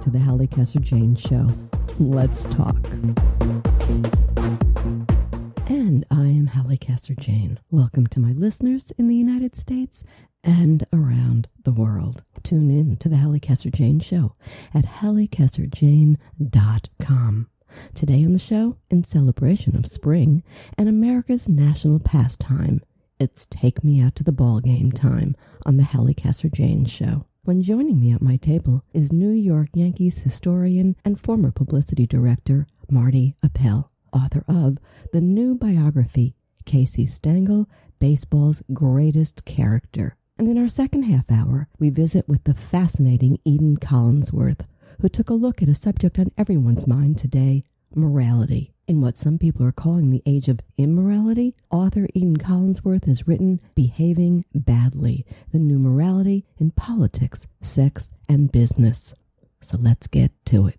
to the Halli Casser-Jayne Show. Let's talk. And I am Halli Casser-Jayne. Welcome to my listeners in the United States and around the world. Tune in to the Halli Casser-Jayne Show at hallicasserjayne.com. Today on the show, in celebration of spring and America's national pastime, it's Take Me Out to the Ballgame time on the Halli Casser-Jayne Show. When joining me at my table is New York Yankees historian and former publicity director Marty Appel, author of the new biography, CASEY STENGEL, Baseball's Greatest Character. And in our second half hour, we visit with the fascinating Eden Collinsworth, who took a look at a subject on everyone's mind today, morality. In what some people are calling the age of immorality, author Eden Collinsworth has written Behaving Badly, the New Morality in Politics, Sex, and Business. So let's get to it.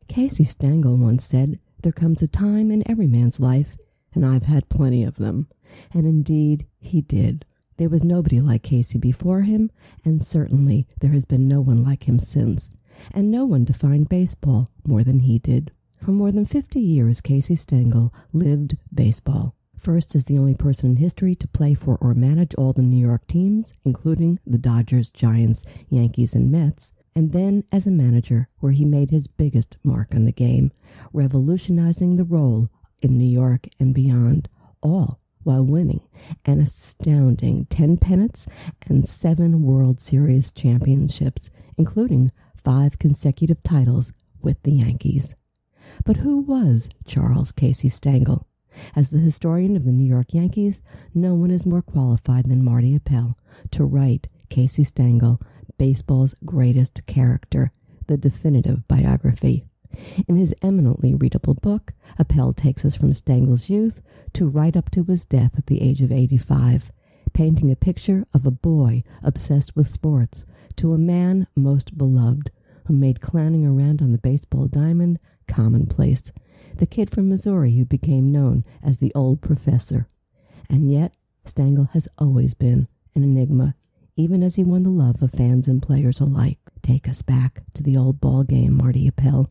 CASEY Stengel once said, "There comes a time in every man's life, and I've had plenty of them." And indeed, he did. There was nobody like CASEY before him, and certainly there has been no one like him since. And no one defined baseball more than he did. For more than 50 years, CASEY Stengel lived baseball. First as the only person in history to play for or manage all the New York teams, including the Dodgers, Giants, Yankees, and Mets, and then as a manager where he made his biggest mark on the game, revolutionizing the role in New York and beyond, all while winning an astounding 10 pennants and 7 World Series championships, including 5 consecutive titles with the Yankees. But who was Charles CASEY Stengel? As the historian of the New York Yankees, no one is more qualified than Marty Appel to write CASEY Stengel, Baseball's Greatest Character, the definitive biography. In his eminently readable book, Appel takes us from Stengel's youth to right up to his death at the age of 85, painting a picture of a boy obsessed with sports to a man most beloved who made clowning around on the baseball diamond commonplace, the kid from Missouri who became known as the old professor. And yet, Stengel has always been an enigma, even as he won the love of fans and players alike. Take us back to the old ball game, Marty Appel.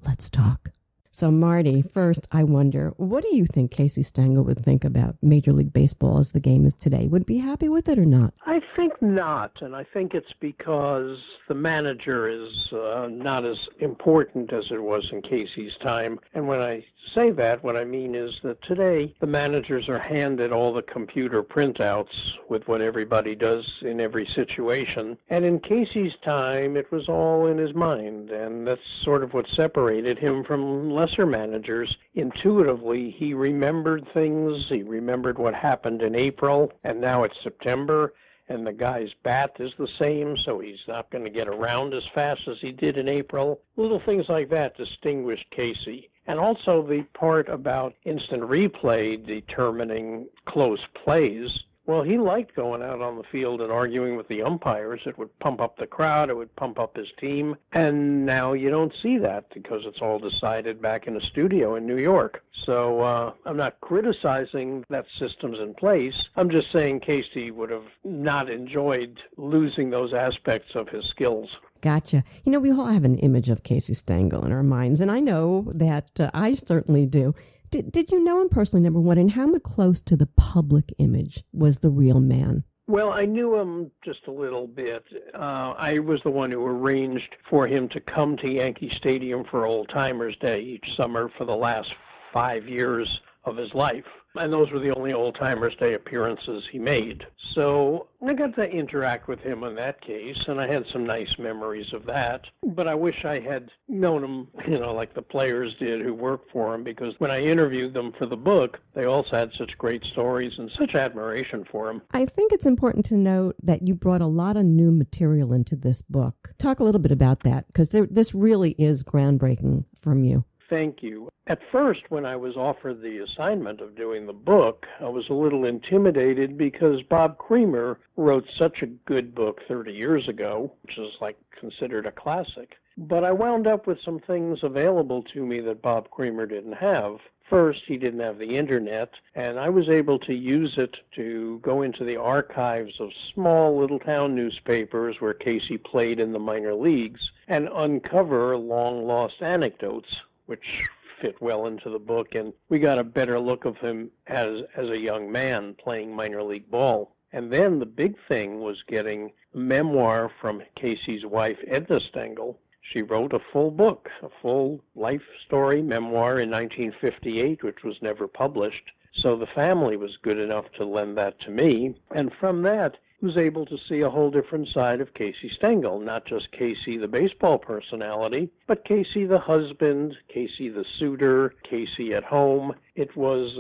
Let's talk. So, Marty, first, I wonder, what do you think CASEY Stengel would think about Major League Baseball as the game is today? Would be happy with it or not? I think not, and I think it's because the manager is not as important as it was in CASEY's time. And when I say that, what I mean is that today the managers are handed all the computer printouts with what everybody does in every situation. And in CASEY's time, it was all in his mind, and that's sort of what separated him from lesser managers. Intuitively, he remembered things. He remembered what happened in April, and now it's September, and the guy's bat is the same, so he's not going to get around as fast as he did in April. Little things like that distinguished CASEY. And also the part about instant replay determining close plays. Well, he liked going out on the field and arguing with the umpires. It would pump up the crowd. It would pump up his team. And now you don't see that because it's all decided back in a studio in New York. So I'm not criticizing that system's in place. I'm just saying CASEY would have not enjoyed losing those aspects of his skills. Gotcha. You know, we all have an image of CASEY Stengel in our minds, and I know that I certainly do. Did you know him personally, number one, and how close to the public image was the real man? Well, I knew him just a little bit. I was the one who arranged for him to come to Yankee Stadium for Old Timers Day each summer for the last 5 years of his life. And those were the only Old Timers Day appearances he made. So I got to interact with him in that case, and I had some nice memories of that. But I wish I had known him, like the players did who worked for him, because when I interviewed them for the book, they also had such great stories and such admiration for him. I think it's important to note that you brought a lot of new material into this book. Talk a little bit about that, because this really is groundbreaking from you. Thank you. At first, when I was offered the assignment of doing the book, I was a little intimidated because Bob Creamer wrote such a good book 30 years ago, which is considered a classic. But I wound up with some things available to me that Bob Creamer didn't have. First, he didn't have the internet, and I was able to use it to go into the archives of small little town newspapers where Casey played in the minor leagues and uncover long-lost anecdotes, which fit well into the book, and we got a better look of him as a young man playing minor league ball. And then the big thing was getting a memoir from Casey's wife, Edna Stengel. She wrote a full book, a full life story memoir in 1958, which was never published. So the family was good enough to lend that to me. And from that, I was able to see a whole different side of Casey Stengel, not just Casey the baseball personality, but Casey the husband, Casey the suitor, Casey at home. It was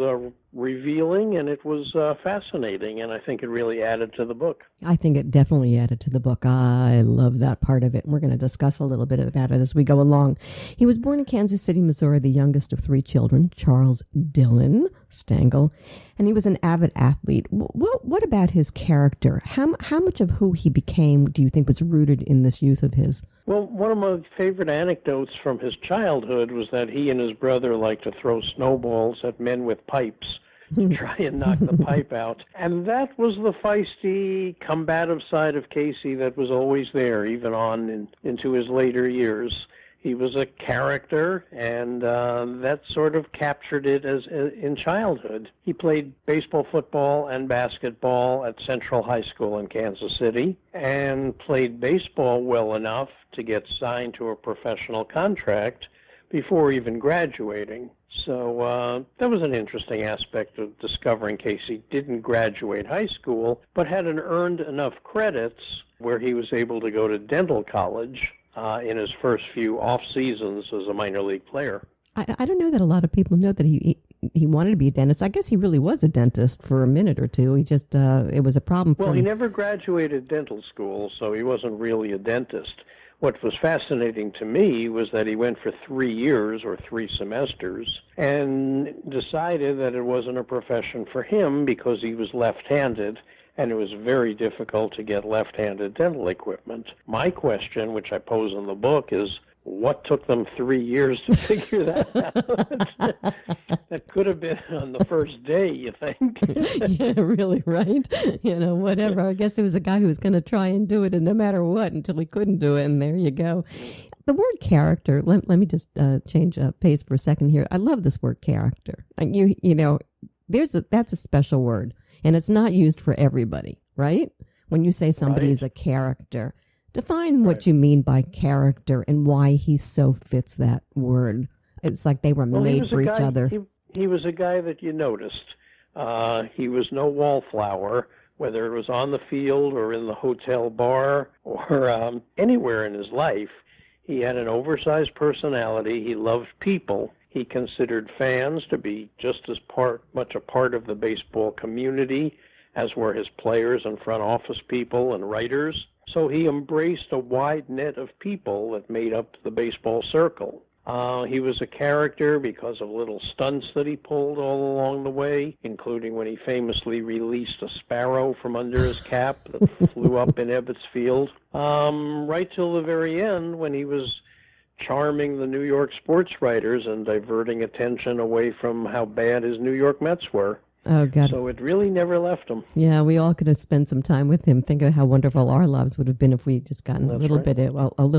revealing and it was fascinating, and I think it really added to the book. I think it definitely added to the book. I love that part of it. We're going to discuss a little bit about it as we go along. He was born in Kansas City, Missouri, the youngest of three children, Charles Dillon Stengel, and he was an avid athlete. What about his character? How much of who he became do you think was rooted in this youth of his? Well, one of my favorite anecdotes from his childhood was that he and his brother liked to throw snowballs at men with pipes to try and knock the pipe out. And that was the feisty, combative side of Casey that was always there, even on into his later years. He was a character, and that sort of captured it as in childhood. He played baseball, football, and basketball at Central High School in Kansas City, and played baseball well enough to get signed to a professional contract before even graduating. So that was an interesting aspect of discovering Casey didn't graduate high school, but had earned enough credits where he was able to go to dental college in his first few off seasons as a minor league player. I don't know that a lot of people know that he wanted to be a dentist. I guess he really was a dentist for a minute or two. He just, it was a problem for him. Well, he never graduated dental school, so he wasn't really a dentist. What was fascinating to me was that he went for 3 years or 3 semesters and decided that it wasn't a profession for him because he was left-handed, and it was very difficult to get left-handed dental equipment. My question, which I pose in the book, is what took them 3 years to figure that out? That could have been on the first day, you think? Yeah, really, right? Whatever. I guess it was a guy who was going to try and do it, and no matter what, until he couldn't do it, and there you go. The word character, let me just change pace for a second here. I love this word character. That's a special word, and it's not used for everybody, right? When you say somebody is a character, define what you mean by character and why he so fits that word. It's like they were made for each other. He was a guy that you noticed. He was no wallflower, whether it was on the field or in the hotel bar or anywhere in his life. He had an oversized personality. He loved people. He considered fans to be just as much a part of the baseball community as were his players and front office people and writers. So he embraced a wide net of people that made up the baseball circle. He was a character because of little stunts that he pulled all along the way, including when he famously released a sparrow from under his cap that flew up in Ebbets Field, right till the very end when he was charming the New York sports writers and diverting attention away from how bad his New York Mets were. Oh, God. So it really never left him. Yeah, we all could have spent some time with him. Think of how wonderful our lives would have been if we just gotten a little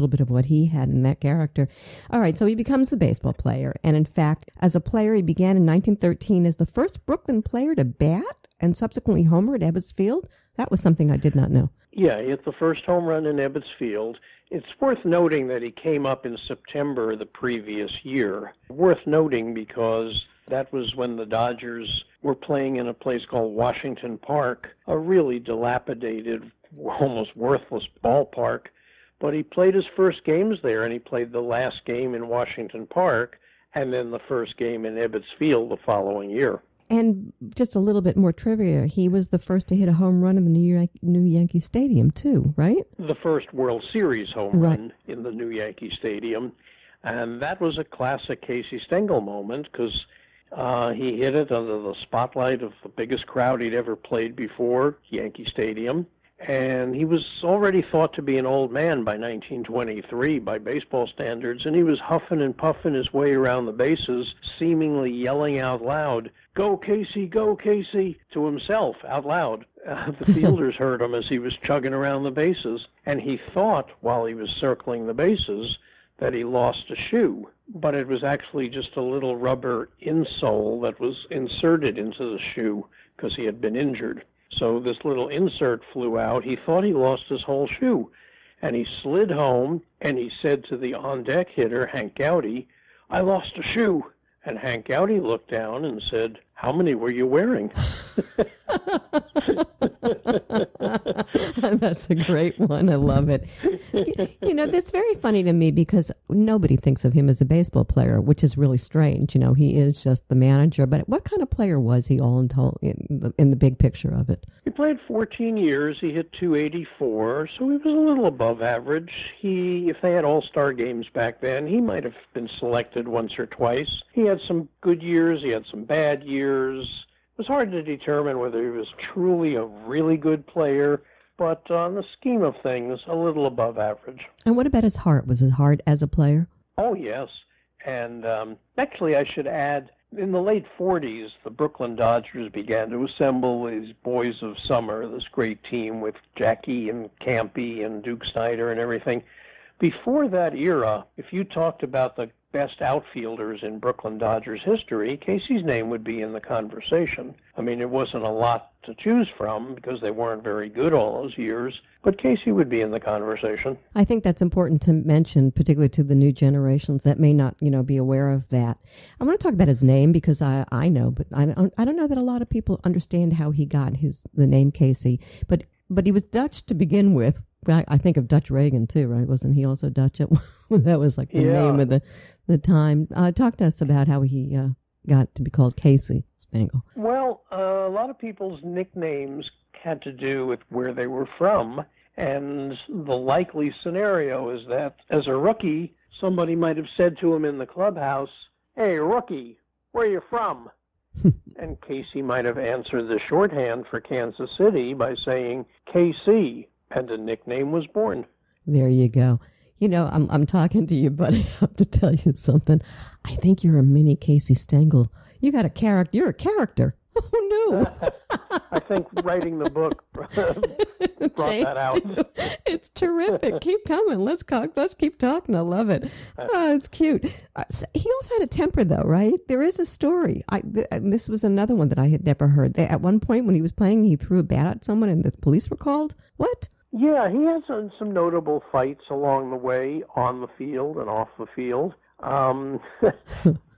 bit of what he had in that character. All right, so he becomes the baseball player. And in fact, as a player, he began in 1913 as the first Brooklyn player to bat and subsequently homer at Ebbets Field. That was something I did not know. Yeah, he hit the first home run in Ebbets Field. It's worth noting that he came up in September the previous year. Worth noting because that was when the Dodgers were playing in a place called Washington Park, a really dilapidated, almost worthless ballpark. But he played his first games there, and he played the last game in Washington Park, and then the first game in Ebbets Field the following year. And just a little bit more trivia, he was the first to hit a home run in the new Yankee Stadium, too, right? The first World Series home run in the new Yankee Stadium. And that was a classic Casey Stengel moment because he hit it under the spotlight of the biggest crowd he'd ever played before, Yankee Stadium. and he was already thought to be an old man by 1923 by baseball standards, and he was huffing and puffing his way around the bases, seemingly yelling out loud, "Go Casey, go Casey," to himself out loud. The fielders heard him as he was chugging around the bases, and he thought while he was circling the bases that he lost a shoe, but it was actually just a little rubber insole that was inserted into the shoe because he had been injured. So this little insert flew out. He thought he lost his whole shoe, and he slid home, and he said to the on-deck hitter, Hank Gowdy, "I lost a shoe." And Hank Gowdy looked down and said, "How many were you wearing?" That's a great one. I love it. You know, that's very funny to me because nobody thinks of him as a baseball player, which is really strange. You know, he is just the manager. But what kind of player was he all in the big picture of it? He played 14 years. He hit .284, so he was a little above average. If they had all-star games back then, he might have been selected once or twice. He had some good years. He had some bad years. It was hard to determine whether he was truly a really good player, but on the scheme of things, a little above average. And what about his heart? Was his heart as a player? Oh, yes. And actually, I should add, in the late 40s, the Brooklyn Dodgers began to assemble these boys of summer, this great team with Jackie and Campy and Duke Snyder and everything. Before that era, if you talked about the best outfielders in Brooklyn Dodgers history, Casey's name would be in the conversation. I mean, it wasn't a lot to choose from because they weren't very good all those years, but Casey would be in the conversation. I think that's important to mention, particularly to the new generations that may not, be aware of that. I want to talk about his name because I know, but I don't know that a lot of people understand how he got the name Casey. But he was Dutch to begin with. I think of Dutch Reagan too, right? Wasn't he also Dutch? That was like the name of the time. Talk to us about how he got to be called CASEY STENGEL. Well, a lot of people's nicknames had to do with where they were from, and the likely scenario is that as a rookie, somebody might have said to him in the clubhouse, "Hey, rookie, where you from?" And Casey might have answered the shorthand for Kansas City by saying KC, and a nickname was born. There you go. I'm talking to you, but I have to tell you something. I think you're a mini CASEY STENGEL. You got a character. You're a character. Oh, no. I think writing the book brought that out. It's terrific. Keep coming. Let's keep talking. I love it. Oh, it's cute. He also had a temper, though, right? There is a story. This was another one that I had never heard. At one point when he was playing, he threw a bat at someone and the police were called. What? Yeah, he had some notable fights along the way, on the field and off the field.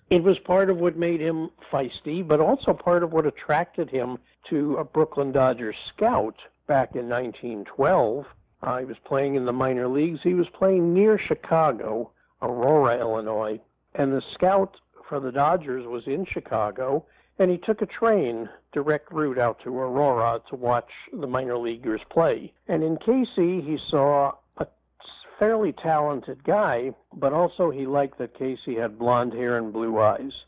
It was part of what made him feisty, but also part of what attracted him to a Brooklyn Dodgers scout back in 1912. He was playing in the minor leagues. He was playing near Chicago, Aurora, Illinois, and the scout for the Dodgers was in Chicago, and he took a train, direct route out to Aurora to watch the minor leaguers play. And in Casey, he saw a fairly talented guy, but also he liked that Casey had blonde hair and blue eyes.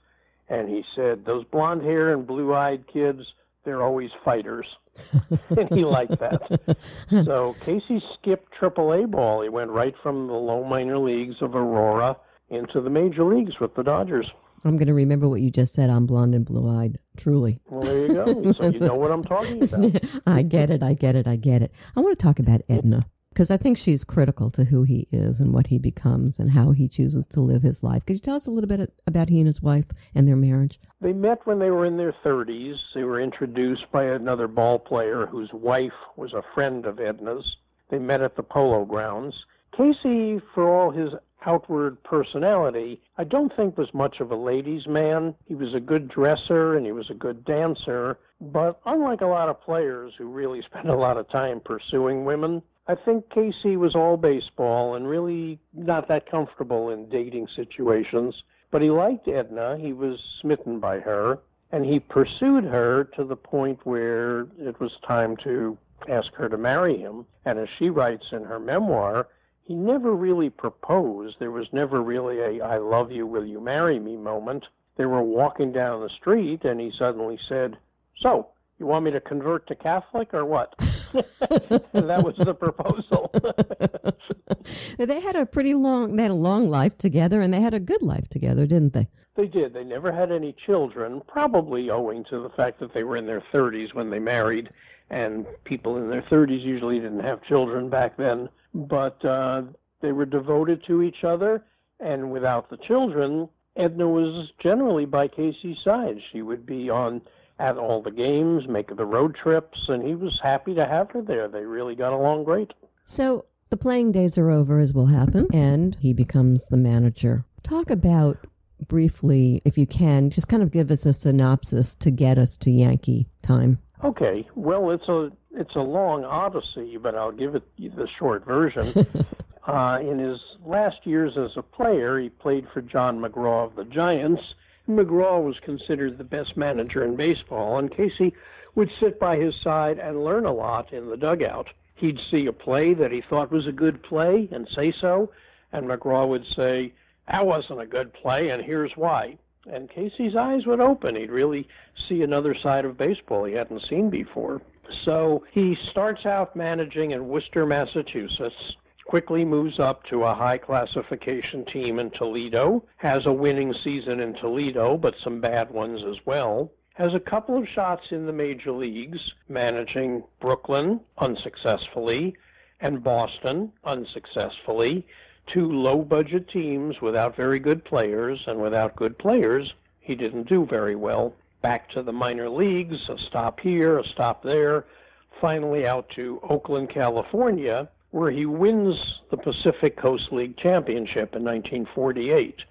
And he said, "Those blonde hair and blue-eyed kids, they're always fighters." And he liked that. So Casey skipped AAA ball. He went right from the low minor leagues of Aurora into the major leagues with the Dodgers. I'm going to remember what you just said. I'm blonde and blue-eyed, truly. Well, there you go. So you know what I'm talking about. I get it. I want to talk about Edna, because I think she's critical to who he is and what he becomes and how he chooses to live his life. Could you tell us a little bit about he and his wife and their marriage? They met when they were in their 30s. They were introduced by another ball player whose wife was a friend of Edna's. They met at the Polo Grounds. Casey, for all his outward personality, I don't think was much of a ladies' man. He was a good dresser and he was a good dancer, but unlike a lot of players who really spend a lot of time pursuing women, I think Casey was all baseball and really not that comfortable in dating situations. But he liked Edna, he was smitten by her, and he pursued her to the point where it was time to ask her to marry him. And as she writes in her memoir, he never really proposed. There was never really a "I love you, will you marry me" moment. They were walking down the street, and he suddenly said, "So, you want me to convert to Catholic or what?" And that was the proposal. They had a long life together, and they had a good life together, didn't they? They did. They never had any children, probably owing to the fact that they were in their 30s when they married, and people in their 30s usually didn't have children back then. But they were devoted to each other, and without the children, Edna was generally by Casey's side. She would be at all the games, make the road trips, and he was happy to have her there. They really got along great. So the playing days are over, as will happen, and he becomes the manager. Talk about, briefly, if you can, just kind of give us a synopsis to get us to Yankee time. Okay. Well, it's a long odyssey, but I'll give it the short version. In his last years as a player, he played for John McGraw of the Giants. McGraw was considered the best manager in baseball, and Casey would sit by his side and learn a lot in the dugout. He'd see a play that he thought was a good play and say so, and McGraw would say, "That wasn't a good play, and here's why." And Casey's eyes would open. He'd really see another side of baseball he hadn't seen before. So he starts out managing in Worcester, Massachusetts, quickly moves up to a high classification team in Toledo, has a winning season in Toledo, but some bad ones as well, has a couple of shots in the major leagues, managing Brooklyn unsuccessfully and Boston unsuccessfully, two low-budget teams without very good players, and without good players, he didn't do very well. Back to the minor leagues, a stop here, a stop there, finally out to Oakland, California, where he wins the Pacific Coast League Championship in 1948.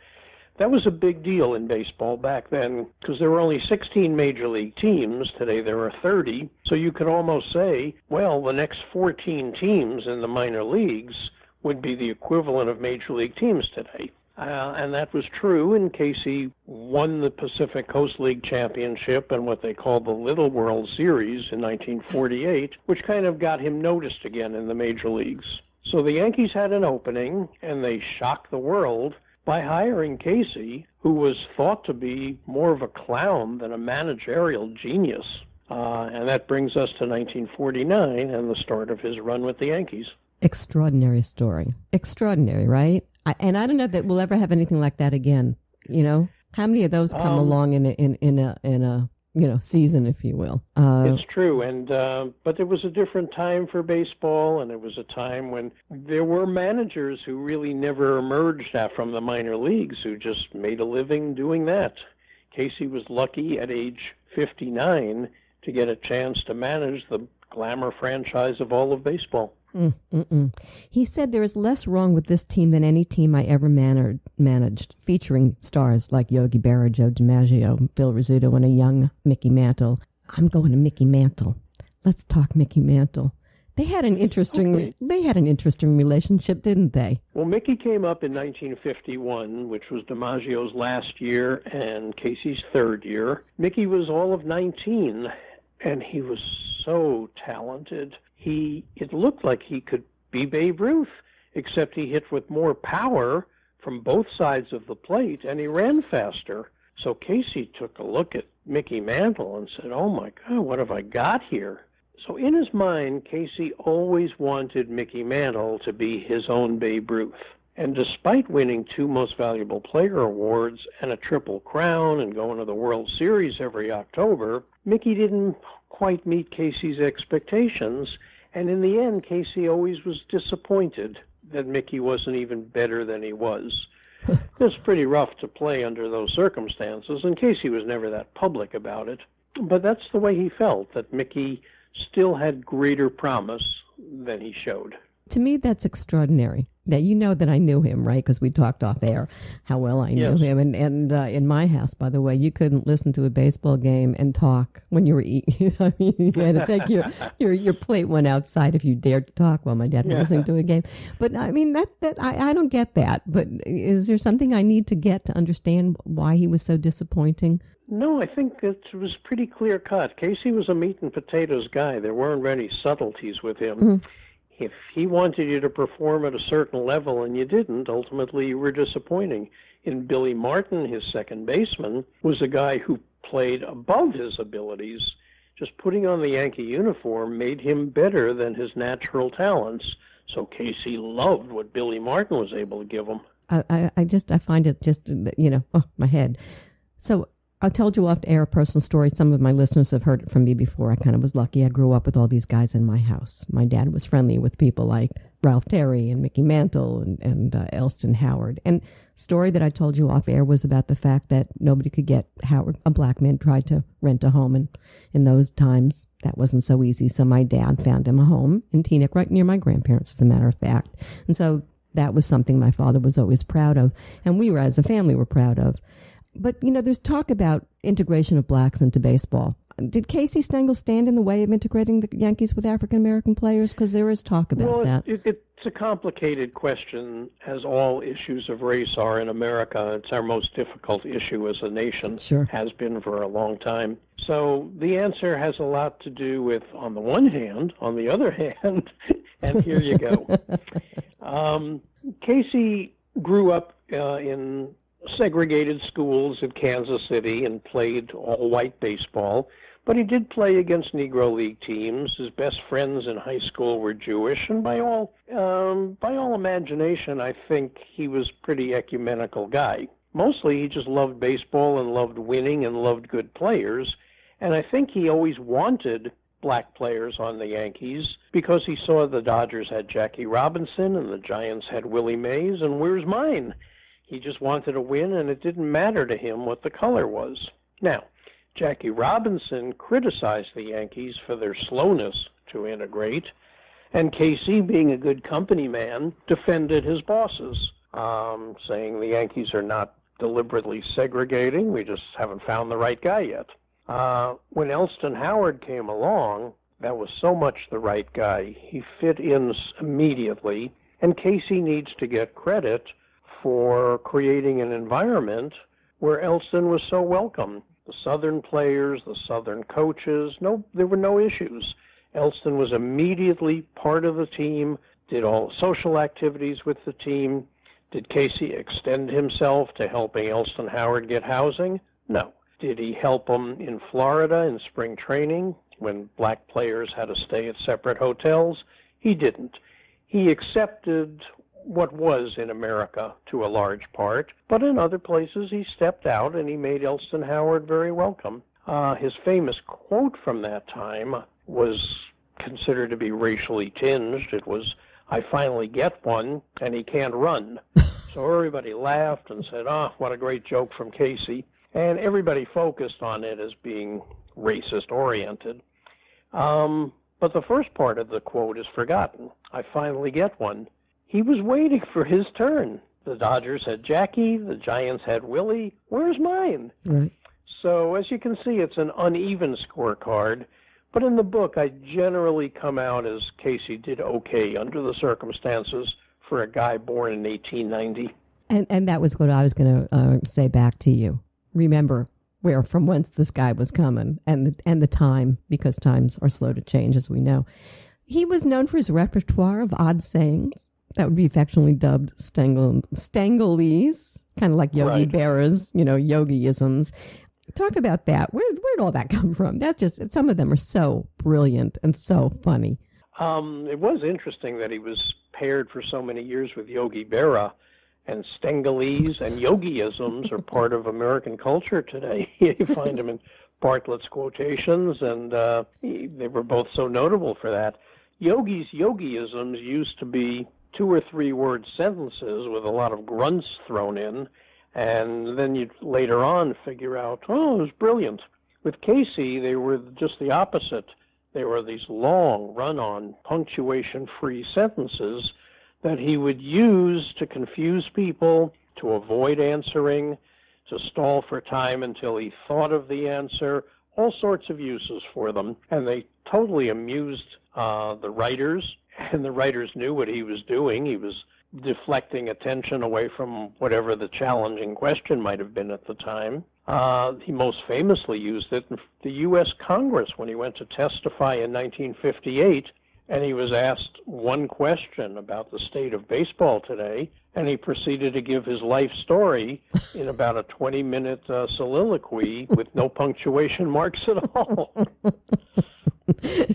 That was a big deal in baseball back then because there were only 16 major league teams. Today there are 30. So you could almost say, well, the next 14 teams in the minor leagues would be the equivalent of major league teams today. And that was true, and Casey won the Pacific Coast League Championship and what they called the Little World Series in 1948, which kind of got him noticed again in the major leagues. So the Yankees had an opening, and they shocked the world by hiring Casey, who was thought to be more of a clown than a managerial genius. And that brings us to 1949 and the start of his run with the Yankees. Extraordinary story. Extraordinary, right? And I don't know that we'll ever have anything like that again. You know, how many of those come along in a season, if you will? It's true, and but it was a different time for baseball, and it was a time when there were managers who really never emerged from the minor leagues, who just made a living doing that. Casey was lucky at age 59 to get a chance to manage the glamour franchise of all of baseball. He said there is less wrong with this team than any team I ever managed, featuring stars like Yogi Berra, Joe DiMaggio, Phil Rizzuto, and a young Mickey Mantle. I'm going to Mickey Mantle. Let's talk Mickey Mantle. They had an interesting relationship, didn't they? Well, Mickey came up in 1951, which was DiMaggio's last year and Casey's third year. Mickey was all of 19, and he was so talented. It looked like he could be Babe Ruth, except he hit with more power from both sides of the plate, and he ran faster. So Casey took a look at Mickey Mantle and said, "Oh my God, what have I got here?" So in his mind, Casey always wanted Mickey Mantle to be his own Babe Ruth. And despite winning 2 Most Valuable Player awards and a Triple Crown and going to the World Series every October, Mickey didn't quite meet Casey's expectations. And in the end, Casey always was disappointed that Mickey wasn't even better than he was. It was pretty rough to play under those circumstances, and Casey was never that public about it. But that's the way he felt, that Mickey still had greater promise than he showed. To me, that's extraordinary. Now, you know that I knew him, right? Because we talked off air how well I knew him. And in my house, by the way, you couldn't listen to a baseball game and talk when you were eating. I mean, you had to take your plate went outside if you dared to talk while my dad was listening to a game. But I mean, I don't get that. But is there something I need to get to understand why he was so disappointing? No, I think it was pretty clear cut. Casey was a meat and potatoes guy. There weren't any subtleties with him. Mm-hmm. If he wanted you to perform at a certain level and you didn't, ultimately you were disappointing. In Billy Martin, his second baseman, was a guy who played above his abilities. just putting on the Yankee uniform made him better than his natural talents. So Casey loved what Billy Martin was able to give him. I find it just, my head. So I told you off air a personal story. Some of my listeners have heard it from me before. I kind of was lucky. I grew up with all these guys in my house. My dad was friendly with people like Ralph Terry and Mickey Mantle and Elston Howard. And story that I told you off air was about the fact that nobody could get Howard. A black man tried to rent a home, and in those times that wasn't so easy. So my dad found him a home in Teaneck, right near my grandparents, as a matter of fact. And so that was something my father was always proud of, and we were, as a family, were proud of. But, there's talk about integration of blacks into baseball. Did CASEY Stengel stand in the way of integrating the Yankees with African-American players? Because there is talk about that. It's a complicated question, as all issues of race are in America. It's our most difficult issue as a nation. Sure. Has been for a long time. So the answer has a lot to do with, on the one hand, on the other hand, and here you go. Casey grew up in segregated schools in Kansas City and played all-white baseball, but he did play against Negro League teams. His best friends in high school were Jewish, and by all imagination, I think he was a pretty ecumenical guy. Mostly, he just loved baseball and loved winning and loved good players, and I think he always wanted black players on the Yankees because he saw the Dodgers had Jackie Robinson and the Giants had Willie Mays, and where's mine? He just wanted to win, and it didn't matter to him what the color was. Now, Jackie Robinson criticized the Yankees for their slowness to integrate, and Casey, being a good company man, defended his bosses, saying the Yankees are not deliberately segregating, we just haven't found the right guy yet. When Elston Howard came along, that was so much the right guy. He fit in immediately, and Casey needs to get credit for creating an environment where Elston was so welcome. The Southern players, the Southern coaches, there were no issues. Elston was immediately part of the team, did all social activities with the team. Did Casey extend himself to helping Elston Howard get housing? No. Did he help him in Florida in spring training when black players had to stay at separate hotels? He didn't. He accepted what was in America to a large part, but in other places he stepped out and he made Elston Howard very welcome. His famous quote from that time was considered to be racially tinged. It was, "I finally get one, and he can't run." So everybody laughed and said, what a great joke from Casey. And everybody focused on it as being racist-oriented. But the first part of the quote is forgotten. "I finally get one." He was waiting for his turn. The Dodgers had Jackie, the Giants had Willie. Where's mine? Right. So as you can see, it's an uneven scorecard. But in the book, I generally come out as Casey did okay under the circumstances for a guy born in 1890. And that was what I was going to say back to you. Remember from whence this guy was coming, and the time, because times are slow to change, as we know. He was known for his repertoire of odd sayings that would be affectionately dubbed Stengelese, kind of like Yogi Berra's, yogi-isms. Talk about that. Where'd all that come from? That's just, some of them are so brilliant and so funny. It was interesting that he was paired for so many years with Yogi Berra, and Stengelese and yogi-isms are part of American culture today. You find them in Bartlett's quotations, and they were both so notable for that. Yogi-isms used to be 2 or 3 word sentences with a lot of grunts thrown in, and then you'd later on figure out, it was brilliant. With Casey, they were just the opposite. They were these long, run-on, punctuation-free sentences that he would use to confuse people, to avoid answering, to stall for time until he thought of the answer, all sorts of uses for them. And they totally amused the writers, and the writers knew what he was doing. He was deflecting attention away from whatever the challenging question might have been at the time. He most famously used it in the U.S. Congress when he went to testify in 1958, and he was asked one question about the state of baseball today, and he proceeded to give his life story in about a 20-minute soliloquy with no punctuation marks at all.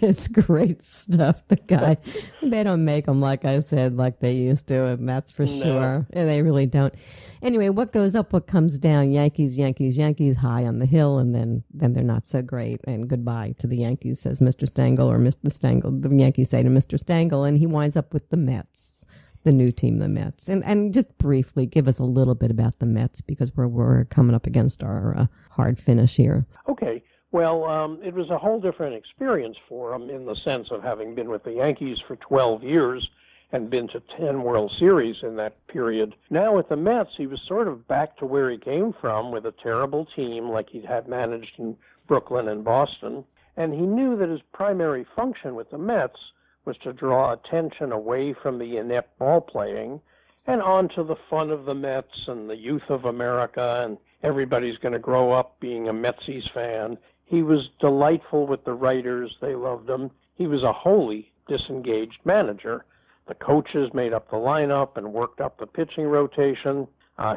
It's great stuff. The guy, they don't make them, like I said, like they used to, and that's for sure. And they really don't. Anyway, what goes up, what comes down? Yankees, Yankees, Yankees, high on the hill, and then they're not so great. And goodbye to the Yankees, says Mr. Stengel, or Mr. Stengel. The Yankees say to Mr. Stengel, and he winds up with the Mets, the new team, the Mets. And just briefly, give us a little bit about the Mets, because we're coming up against our hard finish here. Okay. Well, it was a whole different experience for him in the sense of having been with the Yankees for 12 years and been to 10 World Series in that period. Now with the Mets, he was sort of back to where he came from with a terrible team like he had managed in Brooklyn and Boston. And he knew that his primary function with the Mets was to draw attention away from the inept ball playing and onto the fun of the Mets and the youth of America, and everybody's going to grow up being a Metsies fan. He was delightful with the writers. They loved him. He was a wholly disengaged manager. The coaches made up the lineup and worked up the pitching rotation.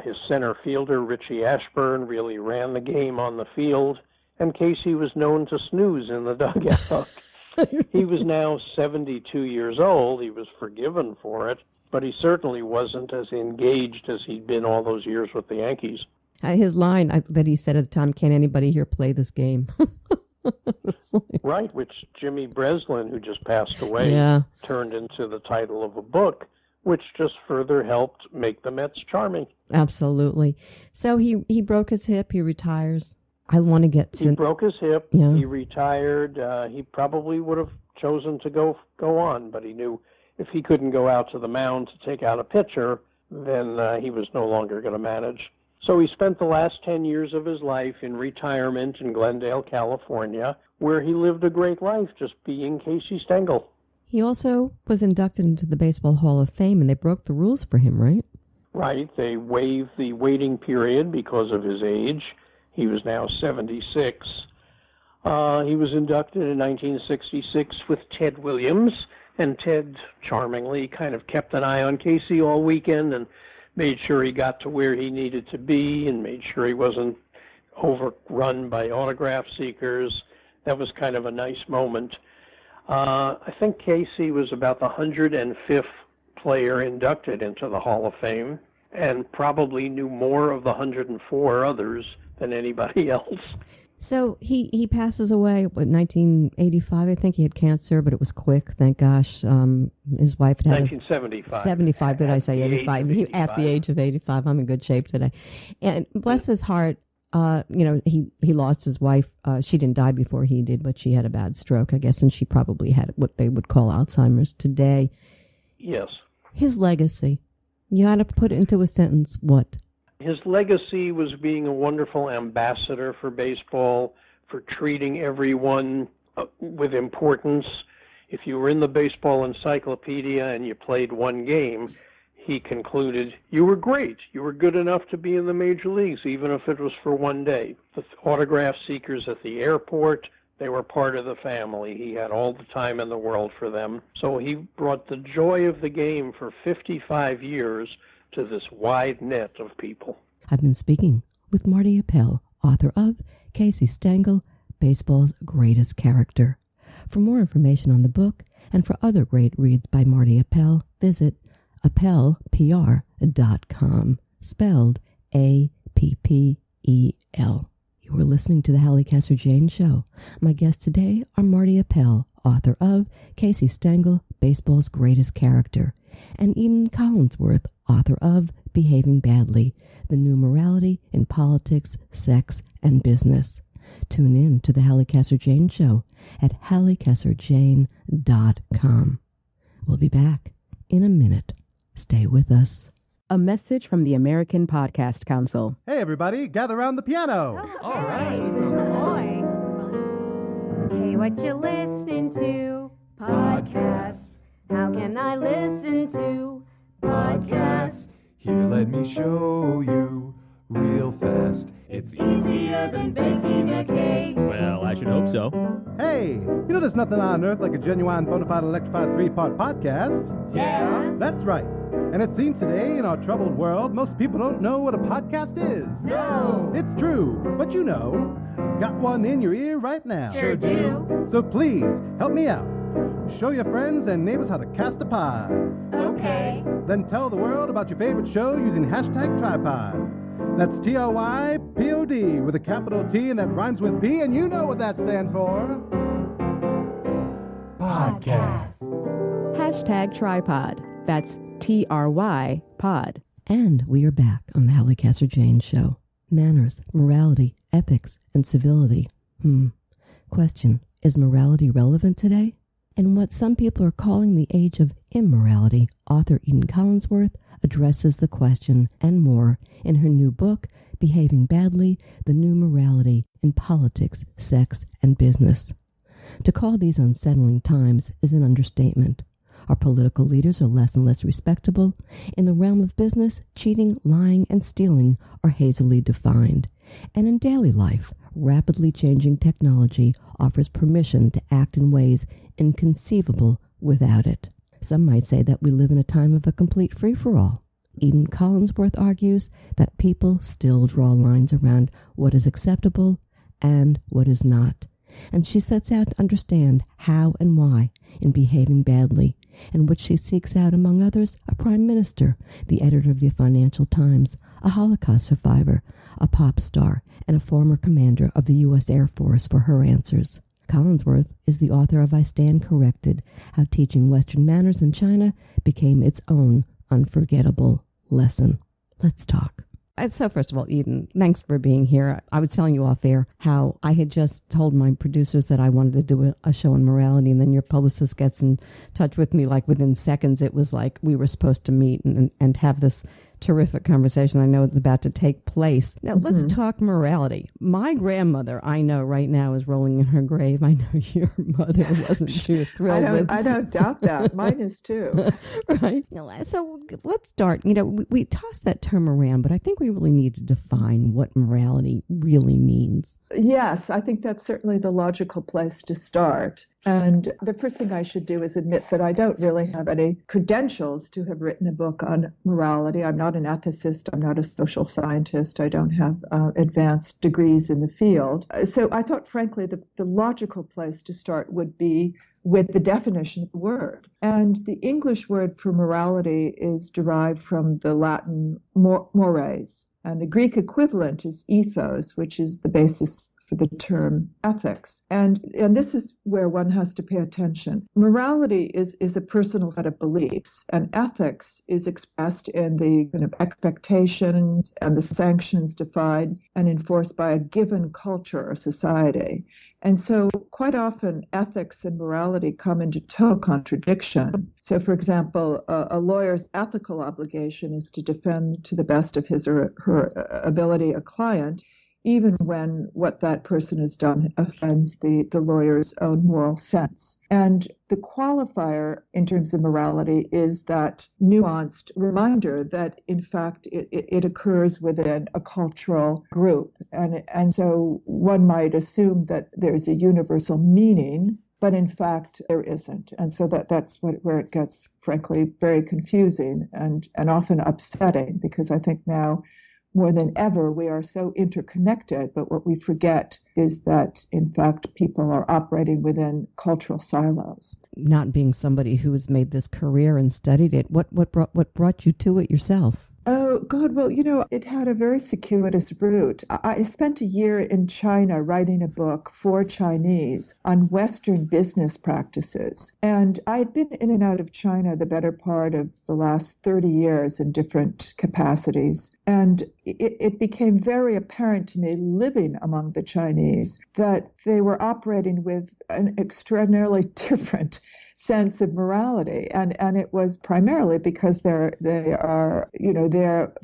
His center fielder, Richie Ashburn, really ran the game on the field. And Casey was known to snooze in the dugout. He was now 72 years old. He was forgiven for it, but he certainly wasn't as engaged as he'd been all those years with the Yankees. His line that he said at the time, "Can anybody here play this game?" Right, which Jimmy Breslin, who just passed away, turned into the title of a book, which just further helped make the Mets charming. Absolutely. So he broke his hip. He retires. I want to get to... He broke his hip. Yeah. He retired. He probably would have chosen to go on, but he knew if he couldn't go out to the mound to take out a pitcher, then he was no longer going to manage. So he spent the last 10 years of his life in retirement in Glendale, California, where he lived a great life just being Casey Stengel. He also was inducted into the Baseball Hall of Fame, and they broke the rules for him, right? Right. They waived the waiting period because of his age. He was now 76. He was inducted in 1966 with Ted Williams, and Ted charmingly kind of kept an eye on Casey all weekend and made sure he got to where he needed to be and made sure he wasn't overrun by autograph seekers. That was kind of a nice moment. I think Casey was about the 105th player inducted into the Hall of Fame and probably knew more of the 104 others than anybody else. So he passes away, in 1985, I think. He had cancer, but it was quick, thank gosh. His wife had 1975. 75, did I say 85? At the age of 85. I'm in good shape today. And bless his heart, he lost his wife. She didn't die before he did, but she had a bad stroke, I guess, and she probably had what they would call Alzheimer's today. Yes. His legacy. You had to put it into a sentence. What? His legacy was being a wonderful ambassador for baseball, for treating everyone with importance. If you were in the baseball encyclopedia and you played one game, he concluded, you were great. You were good enough to be in the major leagues, even if it was for one day. The autograph seekers at the airport, they were part of the family. He had all the time in the world for them. So he brought the joy of the game for 55 years to this wide net of people. I've been speaking with Marty Appel, author of Casey Stengel, Baseball's Greatest Character. For more information on the book and for other great reads by Marty Appel, visit appelpr.com, spelled APPEL. You are listening to the Halli Casser-Jayne Show. My guests today are Marty Appel, author of Casey Stengel, Baseball's Greatest Character, and Eden Collinsworth, author of Behaving Badly, The New Morality in Politics, Sex, and Business. Tune in to the Halli Casser-Jayne Show at hallicasserjayne.com. We'll be back in a minute. Stay with us. A message from the American Podcast Council. Hey, everybody, gather around the piano. Oh, All right. Boy. Hey, what you listening to? Podcasts. How can I listen to podcasts? Here, let me show you real fast. It's easier than baking a cake. Well, I should hope so. Hey, you know there's nothing on earth like a genuine, bona fide, electrified 3-part podcast? Yeah? That's right. And it seems today, in our troubled world, most people don't know what a podcast is. No! It's true, but you know. Got one in your ear right now. Sure do. So please, help me out. Show your friends and neighbors how to cast a pod. Okay. Then tell the world about your favorite show using hashtag tripod. That's TRYPOD with a capital T and that rhymes with P, and you know what that stands for. Podcast. Hashtag tripod. That's TRY pod. And we are back on the Halli Casser-Jayne Show. Manners, morality, ethics, and civility. Question, is morality relevant today? In what some people are calling the age of immorality, author Eden Collinsworth addresses the question and more in her new book, Behaving Badly, The New Morality in Politics, Sex, and Business. To call these unsettling times is an understatement. Our political leaders are less and less respectable. In the realm of business, cheating, lying, and stealing are hazily defined. And in daily life, rapidly changing technology offers permission to act in ways inconceivable without it. Some might say that we live in a time of a complete free-for-all. Eden Collinsworth argues that people still draw lines around what is acceptable and what is not. And she sets out to understand how and why in Behaving Badly, in which she seeks out, among others, a prime minister, the editor of the Financial Times, a Holocaust survivor, a pop star, and a former commander of the U.S. Air Force for her answers. Collinsworth is the author of I Stand Corrected, How Teaching Western Manners in China Became Its Own Unforgettable Lesson. Let's talk. So first of all, Eden, thanks for being here. I was telling you off air how I had just told my producers that I wanted to do a show on morality, and then your publicist gets in touch with me like within seconds. It was like we were supposed to meet and have this terrific conversation. I know it's about to take place. Now, let's talk morality. My grandmother, I know right now, is rolling in her grave. I know your mother wasn't too thrilled with. I don't doubt that. Mine is too. Right. So let's start. We tossed that term around, but I think we really need to define what morality really means. Yes, I think that's certainly the logical place to start. And the first thing I should do is admit that I don't really have any credentials to have written a book on morality. I'm not an ethicist. I'm not a social scientist. I don't have advanced degrees in the field. So I thought, frankly, the logical place to start would be with the definition of the word. And the English word for morality is derived from the Latin mores. And the Greek equivalent is ethos, which is the basis for the term ethics. And this is where one has to pay attention. Morality is a personal set of beliefs, and ethics is expressed in the kind of expectations and the sanctions defined and enforced by a given culture or society. And so quite often ethics and morality come into total contradiction. So, for example, a lawyer's ethical obligation is to defend to the best of his or her ability a client, even when what that person has done offends the lawyer's own moral sense. And the qualifier in terms of morality is that nuanced reminder that, in fact, it occurs within a cultural group. And so one might assume that there's a universal meaning, but in fact, there isn't. And so that's where it gets, frankly, very confusing and often upsetting, because I think now, more than ever, we are so interconnected, but what we forget is that, in fact, people are operating within cultural silos. Not being somebody who has made this career and studied it, what brought you to it yourself? Oh, God, well, it had a very circuitous route. I spent a year in China writing a book for Chinese on Western business practices. And I had been in and out of China the better part of the last 30 years in different capacities. And it became very apparent to me, living among the Chinese, that they were operating with an extraordinarily different sense of morality, and it was primarily because their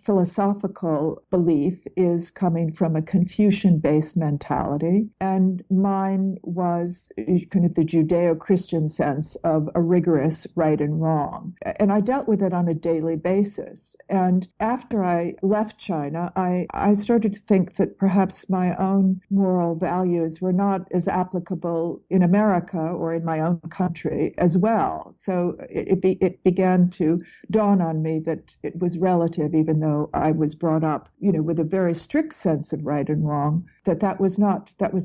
philosophical belief is coming from a Confucian-based mentality, and mine was kind of the Judeo-Christian sense of a rigorous right and wrong, and I dealt with it on a daily basis. And after I left China, I started to think that perhaps my own moral values were not as applicable in America or in my own country as well. So it began to dawn on me that it was relative, even though I was brought up, with a very strict sense of right and wrong, that was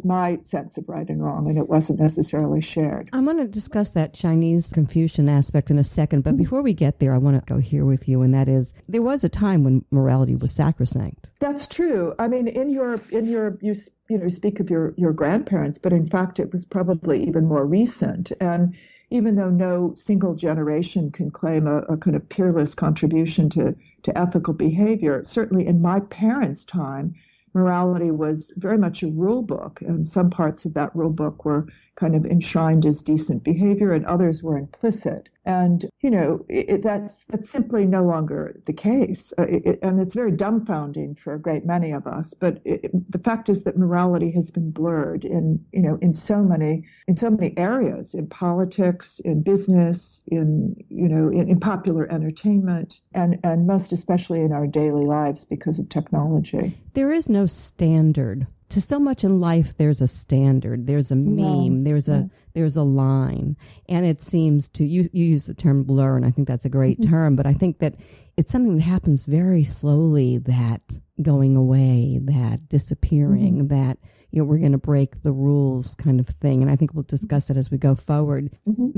my sense of right and wrong, and it wasn't necessarily shared. I want to discuss that Chinese Confucian aspect in a second, but before we get there, I want to go here with you, and that is, there was a time when morality was sacrosanct. That's true. I mean, in your you speak of your grandparents, but in fact, it was probably even more recent. And even though no single generation can claim a kind of peerless contribution to ethical behavior, certainly in my parents' time, morality was very much a rule book, and some parts of that rule book were kind of enshrined as decent behavior, and others were implicit. And, that's simply no longer the case. And it's very dumbfounding for a great many of us. But the fact is that morality has been blurred in so many areas, in politics, in business, in popular entertainment, and most especially in our daily lives because of technology. There is no standard. To so much in life, there's a standard, there's a meme, there's a line, and it seems to, you use the term blur, and I think that's a great term, but I think that it's something that happens very slowly, that going away, that disappearing, that we're going to break the rules kind of thing, and I think we'll discuss that as we go forward.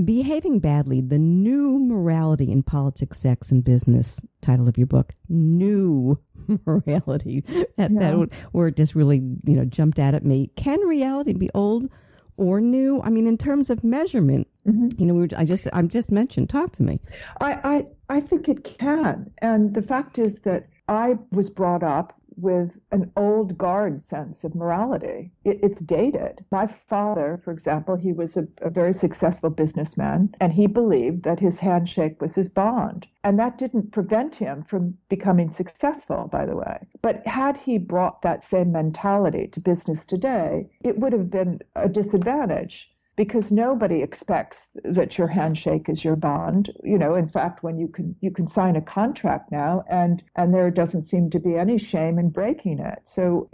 Behaving badly, the new morality in politics, sex, and business, title of your book, New Morality. That word just really jumped out at me. Can reality be old or new? I mean, in terms of measurement, I just mentioned. Talk to me. I think it can, and the fact is that I was brought up with an old guard sense of morality. It's dated. My father, for example, he was a very successful businessman, and he believed that his handshake was his bond. And that didn't prevent him from becoming successful, by the way. But had he brought that same mentality to business today, it would have been a disadvantage, because nobody expects that your handshake is your bond. In fact, when you can sign a contract now, and there doesn't seem to be any shame in breaking it. So,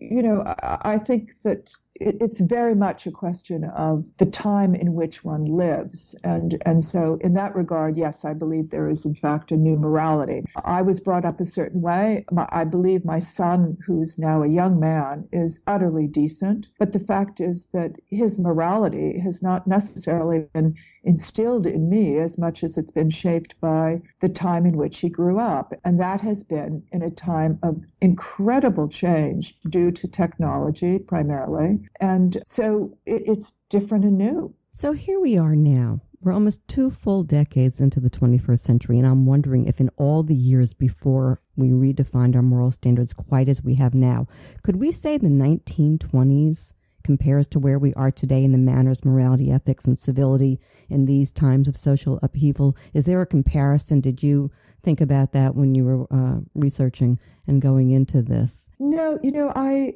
I think that it's very much a question of the time in which one lives. And so in that regard, yes, I believe there is, in fact, a new morality. I was brought up a certain way. I believe my son, who's now a young man, is utterly decent. But the fact is that his morality has not necessarily been instilled in me as much as it's been shaped by the time in which he grew up. And that has been in a time of incredible change due to technology primarily. And so it's different and new. So here we are now. We're almost 2 full decades into the 21st century, and I'm wondering if in all the years before we redefined our moral standards quite as we have now, could we say the 1920s compares to where we are today in the manners, morality, ethics, and civility in these times of social upheaval? Is there a comparison? Did you think about that when you were researching and going into this? No,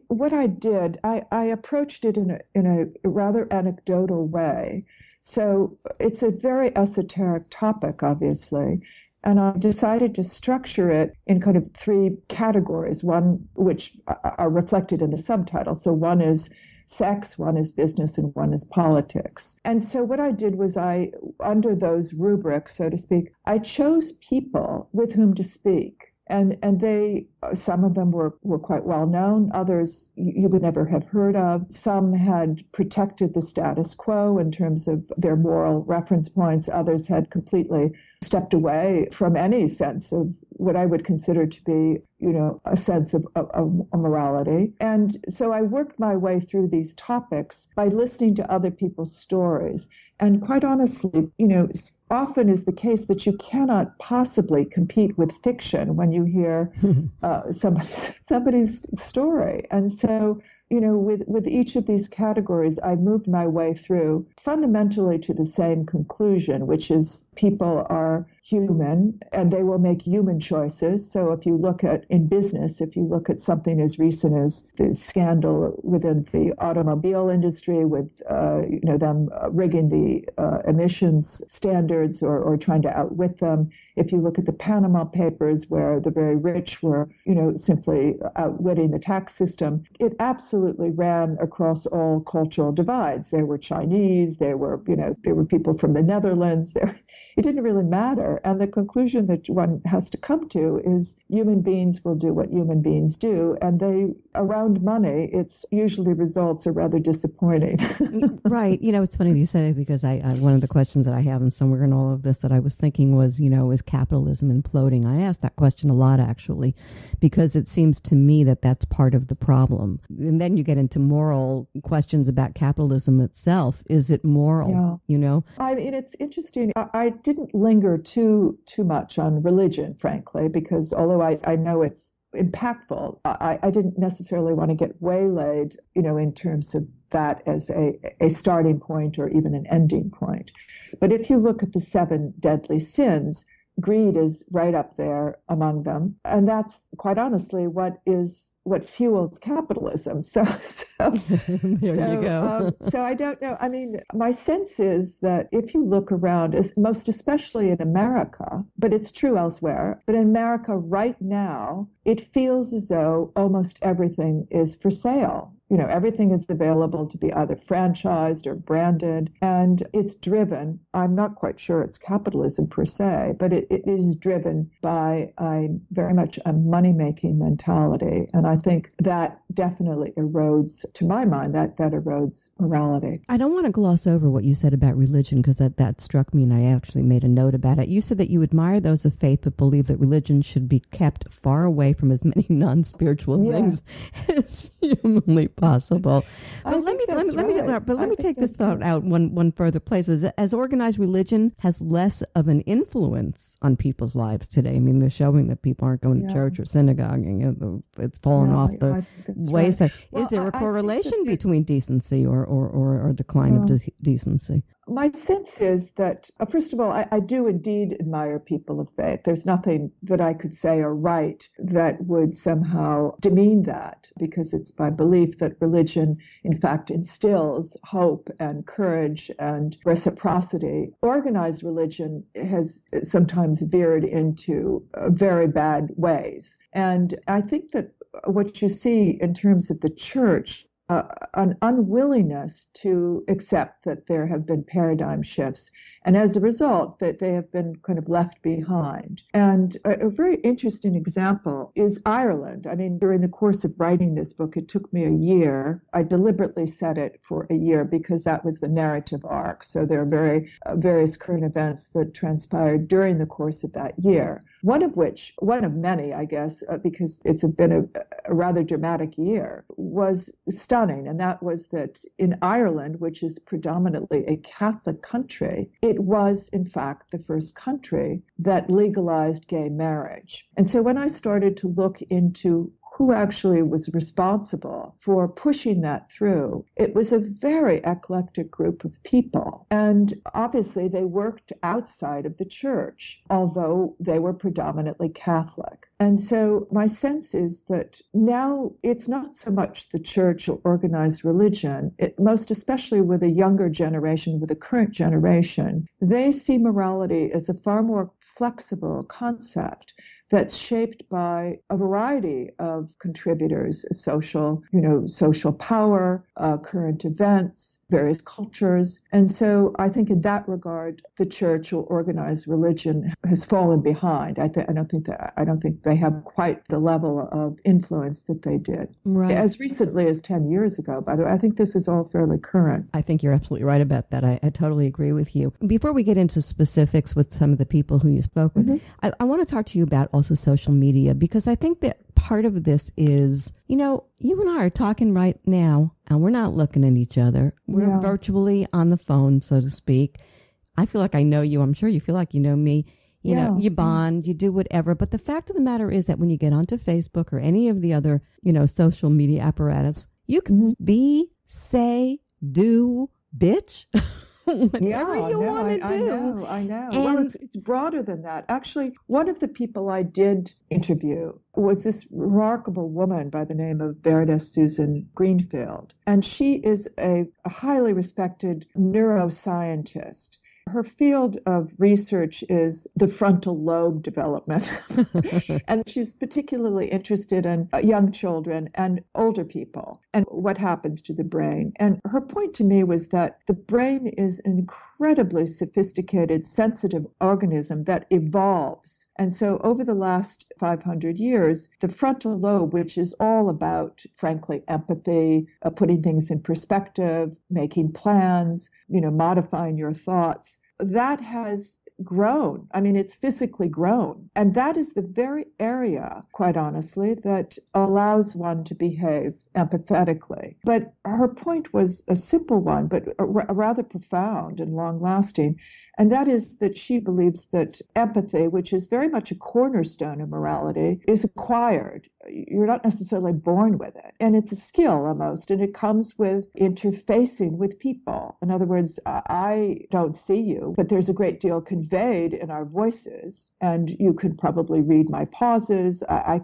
what I did, I approached it in a rather anecdotal way. So it's a very esoteric topic, obviously. And I decided to structure it in kind of 3 categories, one which are reflected in the subtitle. So one is sex, one is business, and one is politics. And so what I did was under those rubrics, so to speak, I chose people with whom to speak. And they, some of them were quite well known. Others you would never have heard of. Some had protected the status quo in terms of their moral reference points. Others had completely stepped away from any sense of what I would consider to be, a sense of morality. And so I worked my way through these topics by listening to other people's stories. And quite honestly, often is the case that you cannot possibly compete with fiction when you hear somebody's story. And so, with each of these categories, I moved my way through fundamentally to the same conclusion, which is people are human and they will make human choices. So if you look at, in business, if you look at something as recent as the scandal within the automobile industry with, them rigging the emissions standards or trying to outwit them. If you look at the Panama Papers where the very rich were, simply outwitting the tax system, it absolutely ran across all cultural divides. There were Chinese, there were people from the Netherlands. It didn't really matter. together. And the conclusion that one has to come to is human beings will do what human beings do. And around money, it's usually results are rather disappointing. Right. It's funny that you say that because I one of the questions that I have, and somewhere in all of this that I was thinking was, is capitalism imploding? I asked that question a lot, actually, because it seems to me that that's part of the problem. And then you get into moral questions about capitalism itself. Is it moral? Yeah. I mean, it's interesting. I didn't linger too much on religion, frankly, because although I know it's impactful, I didn't necessarily want to get waylaid, in terms of that as a starting point or even an ending point. But if you look at the 7 deadly sins, greed is right up there among them. And that's quite honestly what fuels capitalism. So there you go. So I don't know. I mean, my sense is that if you look around, most especially in America, but it's true elsewhere, but in America right now, it feels as though almost everything is for sale. Everything is available to be either franchised or branded, and it's driven. I'm not quite sure it's capitalism per se, but it is driven by very much a money-making mentality. And I think that definitely erodes, to my mind, that erodes morality. I don't want to gloss over what you said about religion, because that struck me, and I actually made a note about it. You said that you admire those of faith but believe that religion should be kept far away from as many non-spiritual things as humanly possible. But let me take this thought out one further place. As organized religion has less of an influence on people's lives today. I mean, they're showing that people aren't going to church or synagogue, and it's fallen off the wayside. Is there a correlation between decency or decline of decency? My sense is that, first of all, I do indeed admire people of faith. There's nothing that I could say or write that would somehow demean that, because it's my belief that religion, in fact, instills hope and courage and reciprocity. Organized religion has sometimes veered into very bad ways. And I think that what you see in terms of the church, an unwillingness to accept that there have been paradigm shifts, and as a result that they have been kind of left behind. And a very interesting example is Ireland. I mean, during the course of writing this book, it took me a year. I deliberately set it for a year because that was the narrative arc. So there are various current events that transpired during the course of that year. One of many, I guess, because it's been a rather dramatic year, was stunning. And that was that in Ireland, which is predominantly a Catholic country, it was, in fact, the first country that legalized gay marriage. And so when I started to look into who actually was responsible for pushing that through, it was a very eclectic group of people. And obviously they worked outside of the church, although they were predominantly Catholic. And so my sense is that now it's not so much the church or organized religion, most especially with a younger generation, with the current generation, they see morality as a far more flexible concept that's shaped by a variety of contributors, social power, current events, various cultures. And so I think in that regard, the church or organized religion has fallen behind. I don't think they have quite the level of influence that they did. Right. As recently as 10 years ago, by the way. I think this is all fairly current. I think you're absolutely right about that. I totally agree with you. Before we get into specifics with some of the people who you spoke with, I want to talk to you about also social media, because I think that part of this is, you and I are talking right now, and we're not looking at each other. We're virtually on the phone, so to speak. I feel like I know you. I'm sure you feel like you know me. You know, you bond, you do whatever. But the fact of the matter is that when you get onto Facebook or any of the other, social media apparatus, you can be, say, do, bitch. Whatever you want to do. I know. Well, it's broader than that. Actually, one of the people I did interview was this remarkable woman by the name of Baroness Susan Greenfield. And she is a highly respected neuroscientist. Her field of research is the frontal lobe development. And she's particularly interested in young children and older people and what happens to the brain. And her point to me was that the brain is an incredibly sophisticated, sensitive organism that evolves. And so over the last 500 years, the frontal lobe, which is all about, frankly, empathy, putting things in perspective, making plans, modifying your thoughts, that has grown. I mean, it's physically grown. And that is the very area, quite honestly, that allows one to behave empathetically. But her point was a simple one, but rather profound and long-lasting. And that is that she believes that empathy, which is very much a cornerstone of morality, is acquired. You're not necessarily born with it. And it's a skill almost, and it comes with interfacing with people. In other words, I don't see you, but there's a great deal conveyed in our voices, and you could probably read my pauses. I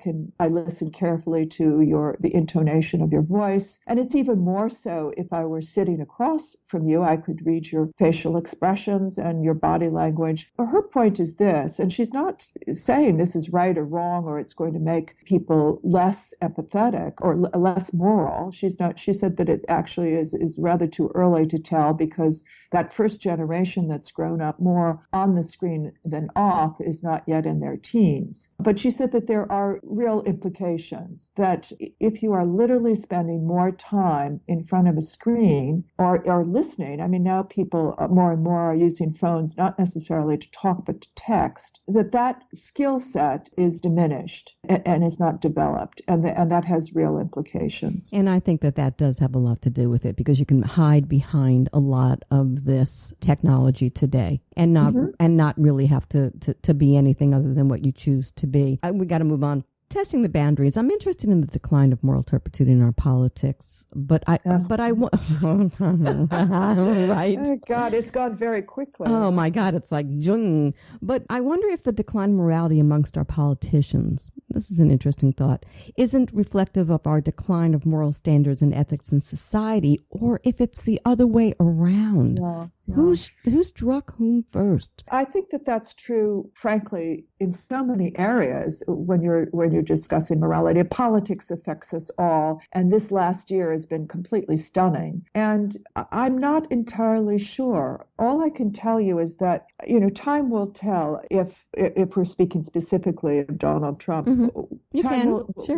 listen carefully to the intonation of your voice. And it's even more so if I were sitting across from you, I could read your facial expressions and your body language. Her point is this, and she's not saying this is right or wrong, or it's going to make people less empathetic or less moral. She said that it actually is rather too early to tell, because that first generation that's grown up more on the screen than off is not yet in their teens. But she said that there are real implications, that if you are literally spending more time in front of a screen or listening, I mean, now people more and more are using phones not necessarily to talk but to text, that skill set is diminished and is not developed, and that has real implications. And I think that does have a lot to do with it, because you can hide behind a lot of this technology today and not really have to be anything other than what you choose to be. We got to move on. Testing the boundaries. I'm interested in the decline of moral turpitude in our politics, but I want right. Oh God, it's gone very quickly. Oh my God, it's like jung. But I wonder if the decline of morality amongst our politicians, this is an interesting thought, isn't reflective of our decline of moral standards and ethics in society, or if it's the other way around. No. Who's struck whom first? I think that's true, frankly, in so many areas when you're discussing morality. Politics affects us all, and this last year has been completely stunning. And I'm not entirely sure. All I can tell you is that, time will tell if we're speaking specifically of Donald Trump. Mm-hmm.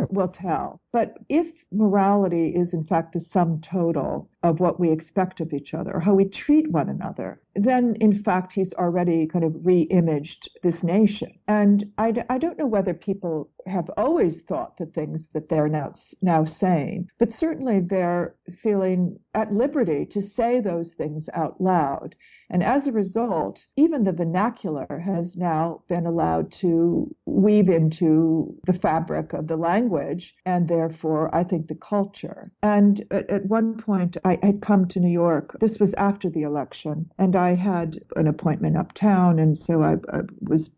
Will tell. But if morality is in fact the sum total of what we expect of each other, how we treat one another, then in fact he's already kind of re-imaged this nation. And I don't know whether people have always thought the things that they're now saying, but certainly they're feeling at liberty to say those things out loud. And as a result, even the vernacular has now been allowed to weave into the fabric of the language, and therefore, I think, the culture. And at one point, I had come to New York. This was after the election, and I had an appointment uptown, and so I was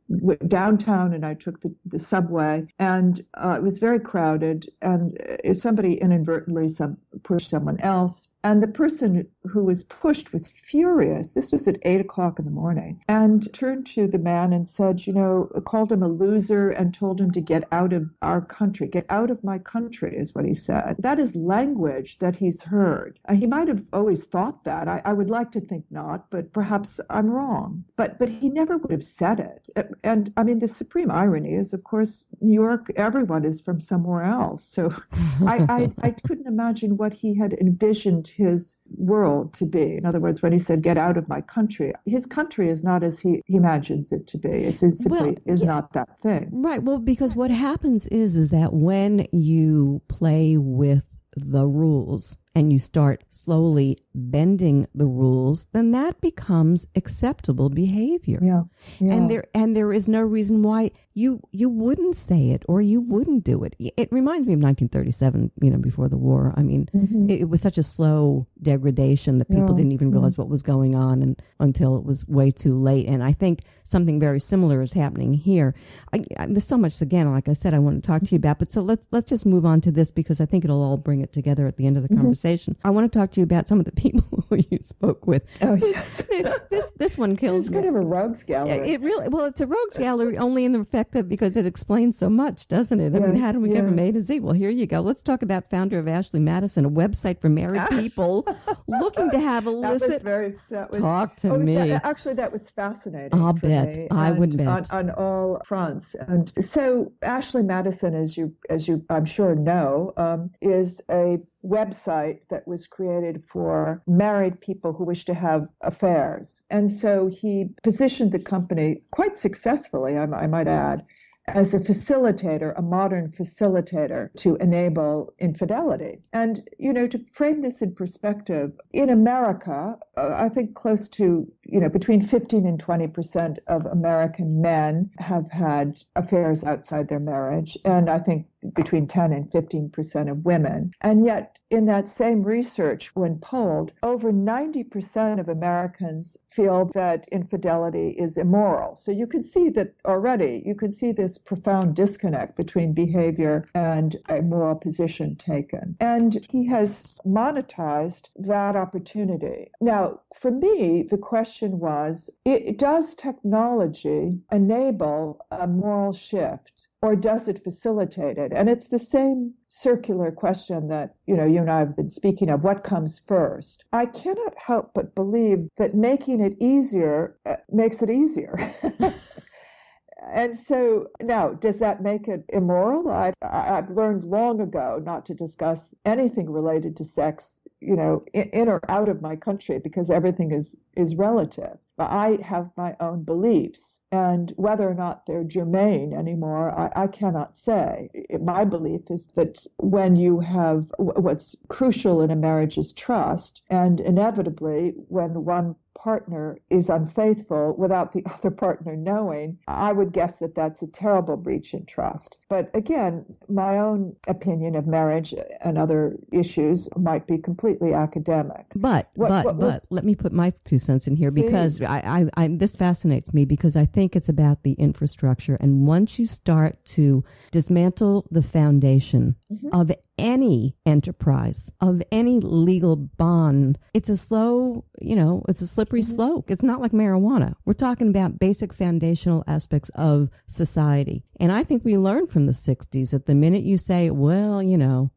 downtown, and I took the subway, and it was very crowded, and somebody inadvertently pushed someone else. And the person who was pushed was furious. This was at 8 o'clock in the morning, and turned to the man and said, called him a loser and told him to get out of our country. Get out of my country is what he said. That is language that he's heard. He might have always thought that. I would like to think not, but perhaps I'm wrong. But he never would have said it. And I mean, the supreme irony is, of course, New York, everyone is from somewhere else. So I couldn't imagine what he had envisioned his world to be. In other words, when he said, get out of my country, his country is not as he imagines it to be. It simply is not that thing. Right. Well, because what happens is that when you play with the rules and you start slowly bending the rules, then that becomes acceptable behavior. Yeah. And there is no reason why you wouldn't say it or you wouldn't do it. It reminds me of 1937, before the war. I mean, it was such a slow degradation that people didn't even realize what was going on until it was way too late. And I think something very similar is happening here. There's so much, again, like I said, I want to talk to you about. But so let's just move on to this, because I think it'll all bring it together at the end of the conversation. I want to talk to you about some of the people who you spoke with. Oh, yes. This one kills It's me. kind of a rogues gallery. It's a rogues gallery only in the fact that because it explains so much, doesn't it? I mean, how do we get from A to Z? Well, here you go. Let's talk about founder of Ashley Madison, a website for married people looking to have illicit. Talk to me. Actually, that was fascinating. I'll for bet. me, I would bet. On all fronts. And so Ashley Madison, as you I'm sure know, is a website that was created for married people who wish to have affairs. And so he positioned the company quite successfully, I might add, as a facilitator, a modern facilitator to enable infidelity. And, to frame this in perspective, in America, I think close to, between 15 and 20% of American men have had affairs outside their marriage. And I think between 10 and 15% of women. And yet, in that same research, when polled, over 90% of Americans feel that infidelity is immoral. So you can see that already, you can see this profound disconnect between behavior and a moral position taken. And he has monetized that opportunity. Now, for me, the question was, does technology enable a moral shift? Or does it facilitate it? And it's the same circular question that, you and I have been speaking of. What comes first? I cannot help but believe that making it easier makes it easier. And so now, does that make it immoral? I've learned long ago not to discuss anything related to sex, in or out of my country, because everything is relative. But I have my own beliefs. And whether or not they're germane anymore, I cannot say. My belief is that when you have what's crucial in a marriage is trust, and inevitably when one partner is unfaithful without the other partner knowing, I would guess that that's a terrible breach in trust. But again, my own opinion of marriage and other issues might be completely academic. But let me put my 2 cents in here, because I this fascinates me, because I think it's about the infrastructure. And once you start to dismantle the foundation of any enterprise, of any legal bond, it's a slow, it's a slippery slope. It's not like marijuana. We're talking about basic foundational aspects of society. And I think we learned from the 60s that the minute you say, well,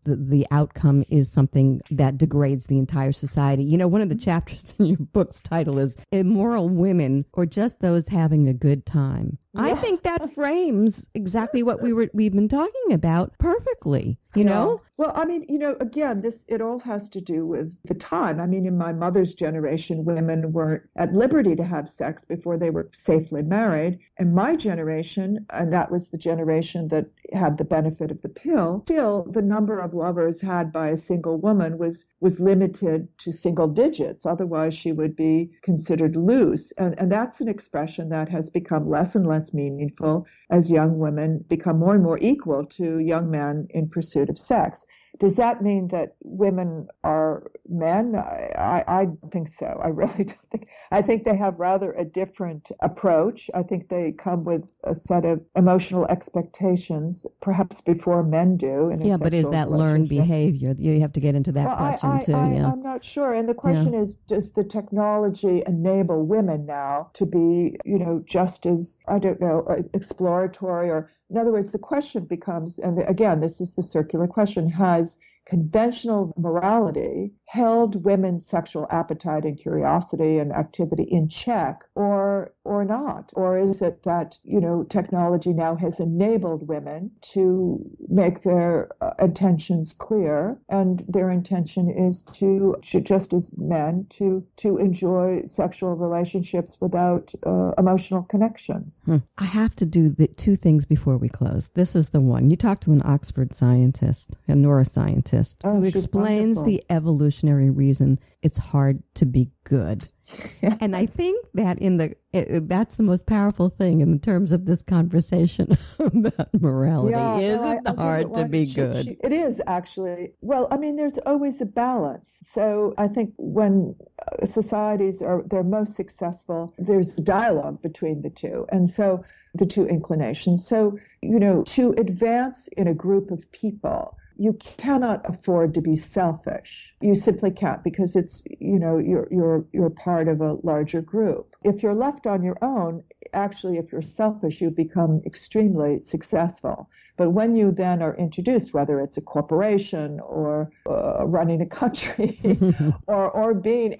the outcome is something that degrades the entire society. One of the chapters in your book's title is Immoral Women, or Just Those Having a Good Time. Yeah. I think that frames exactly what we've been talking about perfectly, you know? Well, I mean, again, it all has to do with the time. I mean, in my mother's generation, women were at liberty to have sex before they were safely married. And my generation, and that was the generation that had the benefit of the pill, still the number of lovers had by a single woman was limited to single digits. Otherwise, she would be considered loose. And that's an expression that has become less and less meaningful as young women become more and more equal to young men in pursuit of sex. Does that mean that women are men? I don't think so. I really don't think. I think they have rather a different approach. I think they come with a set of emotional expectations, perhaps before men do. Yeah, but is that learned behavior? You have to get into that question too. I'm not sure. And the question is, does the technology enable women now to be, just as, exploratory, or in other words, the question becomes, and again, this is the circular question, has conventional morality held women's sexual appetite and curiosity and activity in check, or not? Or is it that, technology now has enabled women to make their intentions clear, and their intention is to just as men, to enjoy sexual relationships without emotional connections? I have to do the 2 things before we close. This is the one. You talked to an Oxford scientist, a neuroscientist, who explains wonderful. The evolutionary reason it's hard to be good. Yes. And I think that that's the most powerful thing in terms of this conversation about morality. Is it hard to be good? It is, actually. Well, I mean, there's always a balance. So I think when societies they're most successful, there's a dialogue between the two. And so the two inclinations. So, to advance in a group of people, you cannot afford to be selfish. You simply can't, because it's, you're part of a larger group. If you're left on your own, actually, if you're selfish, you become extremely successful. But when you then are introduced, whether it's a corporation or running a country or being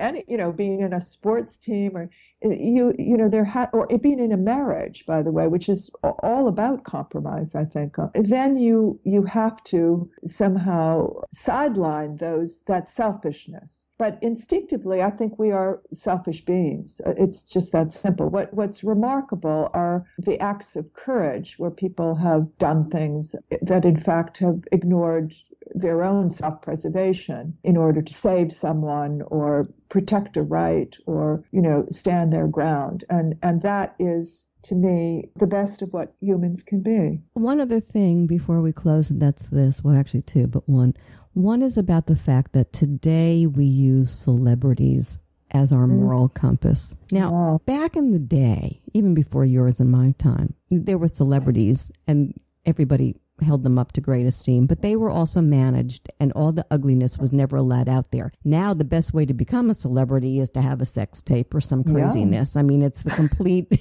being in a sports team, or or being in a marriage, by the way, which is all about compromise, I think, then you have to somehow sideline that selfishness. But instinctively, I think we are selfish beings. It's just that simple. What's remarkable are the acts of courage where people have done things that, in fact, have ignored their own self-preservation in order to save someone or protect a right or, stand their ground. And that is, to me, the best of what humans can be. One other thing before we close, and that's this. Well, actually two, but one. One is about the fact that today we use celebrities as our moral compass. Now, back in the day, even before yours and my time, there were celebrities and everybody held them up to great esteem, but they were also managed, and all the ugliness was never allowed out there. Now, the best way to become a celebrity is to have a sex tape or some craziness. I mean, it's the complete...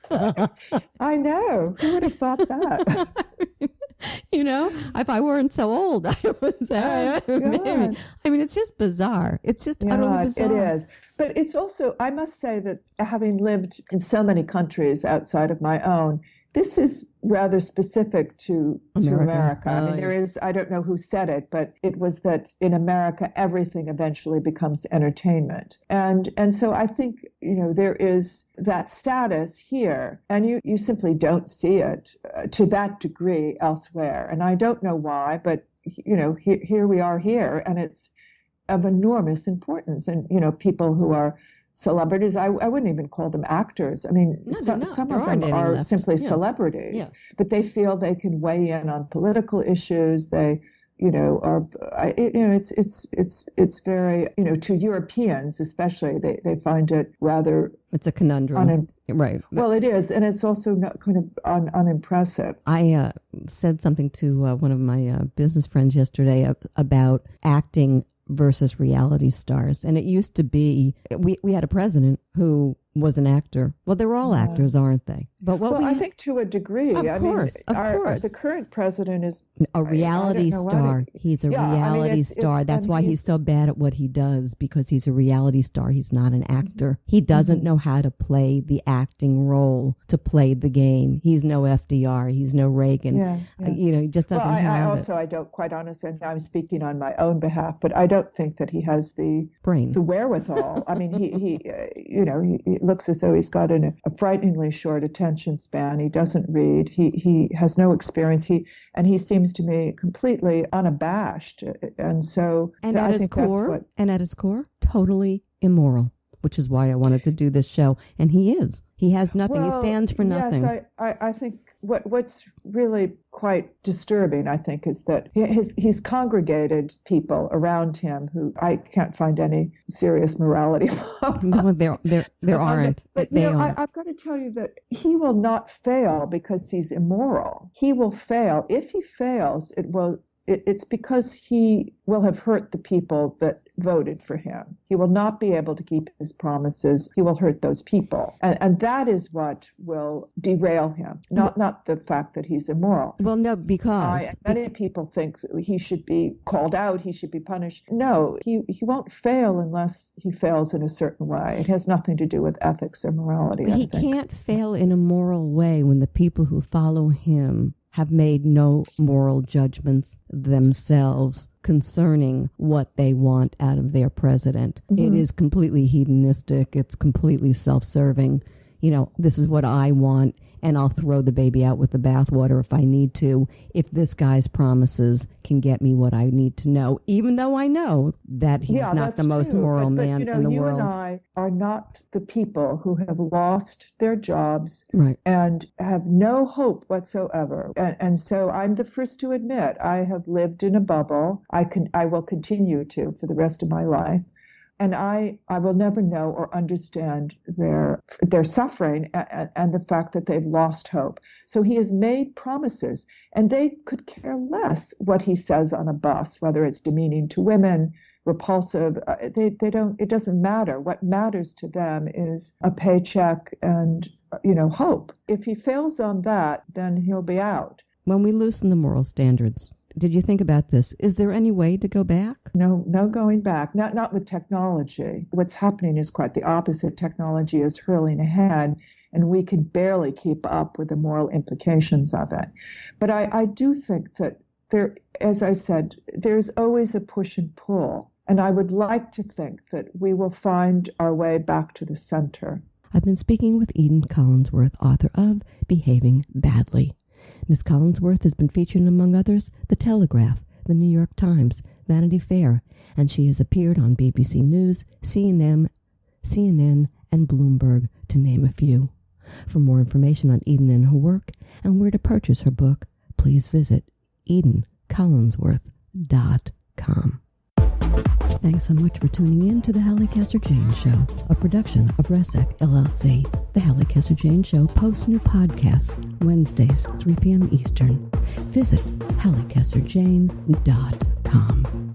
I know. Who would have thought that? If I weren't so old, I would say. Maybe. I mean, it's just bizarre. It's just utterly bizarre. It is. But it's also, I must say that having lived in so many countries outside of my own, this is rather specific to America. I mean, there is, I don't know who said it, but it was that in America, everything eventually becomes entertainment. And so I think, there is that status here, and you simply don't see it to that degree elsewhere. And I don't know why, but, here we are here, and it's of enormous importance. And, people who are celebrities, I wouldn't even call them actors. I mean, some of them are simply celebrities, but they feel they can weigh in on political issues. They, it's very, to Europeans especially, they find it rather. It's a conundrum, right? Well, it is, and it's also not kind of unimpressive. I said something to one of my business friends yesterday about acting versus reality stars. And it used to be, we had a president who was an actor. Well, they're all actors, aren't they? But I think to a degree. Of course. The current president is a reality star. He's a reality star. That's why he's so bad at what he does, because he's a reality star. He's not an actor. He doesn't know how to play the acting role, to play the game. He's no FDR. He's no Reagan. He just doesn't have it. I don't, quite honestly, and I'm speaking on my own behalf, but I don't think that he has the brain, the wherewithal. I mean, he looks as though he's got a frighteningly short attention span. He doesn't read. He has no experience. He seems to me completely unabashed. And so at his core, totally immoral, which is why I wanted to do this show. And he is. He has nothing. He stands for nothing. Yes, I think what's really quite disturbing, I think, is that he's congregated people around him who I can't find any serious morality. No, there aren't. But I've got to tell you that he will not fail because he's immoral. He will fail. If he fails, it's because he will have hurt the people that voted for him. He will not be able to keep his promises. He will hurt those people. And that is what will derail him, not the fact that he's immoral. Well, no, because many people think that he should be called out, he should be punished. No, he won't fail unless he fails in a certain way. It has nothing to do with ethics or morality. He can't fail in a moral way when the people who follow him have made no moral judgments themselves concerning what they want out of their president. It is completely hedonistic. It's completely self-serving. This is what I want, and I'll throw the baby out with the bathwater if I need to, if this guy's promises can get me what I need to know, even though I know that he's not the most moral man in the world. You and I are not the people who have lost their jobs and have no hope whatsoever. And so I'm the first to admit I have lived in a bubble. I will continue to for the rest of my life. And I will never know or understand their suffering and the fact that they've lost hope. So he has made promises, and they could care less what he says on a bus, whether it's demeaning to women, repulsive. They don't. It doesn't matter. What matters to them is a paycheck and hope. If he fails on that, then he'll be out. When we loosen the moral standards, did you think about this? Is there any way to go back? No going back. Not with technology. What's happening is quite the opposite. Technology is hurling ahead, and we can barely keep up with the moral implications of it. But I do think that there, as I said, there's always a push and pull. And I would like to think that we will find our way back to the center. I've been speaking with Eden Collinsworth, author of Behaving Badly. Miss Collinsworth has been featured in, among others, The Telegraph, The New York Times, Vanity Fair, and she has appeared on BBC News, CNN, and Bloomberg, to name a few. For more information on Eden and her work and where to purchase her book, please visit EdenCollinsworth.com. Thanks so much for tuning in to the Halli Casser-Jayne Show, a production of RESEC LLC. The Halli Casser-Jayne Show posts new podcasts Wednesdays, 3 p.m. Eastern. Visit HalliCasser-Jayne.com.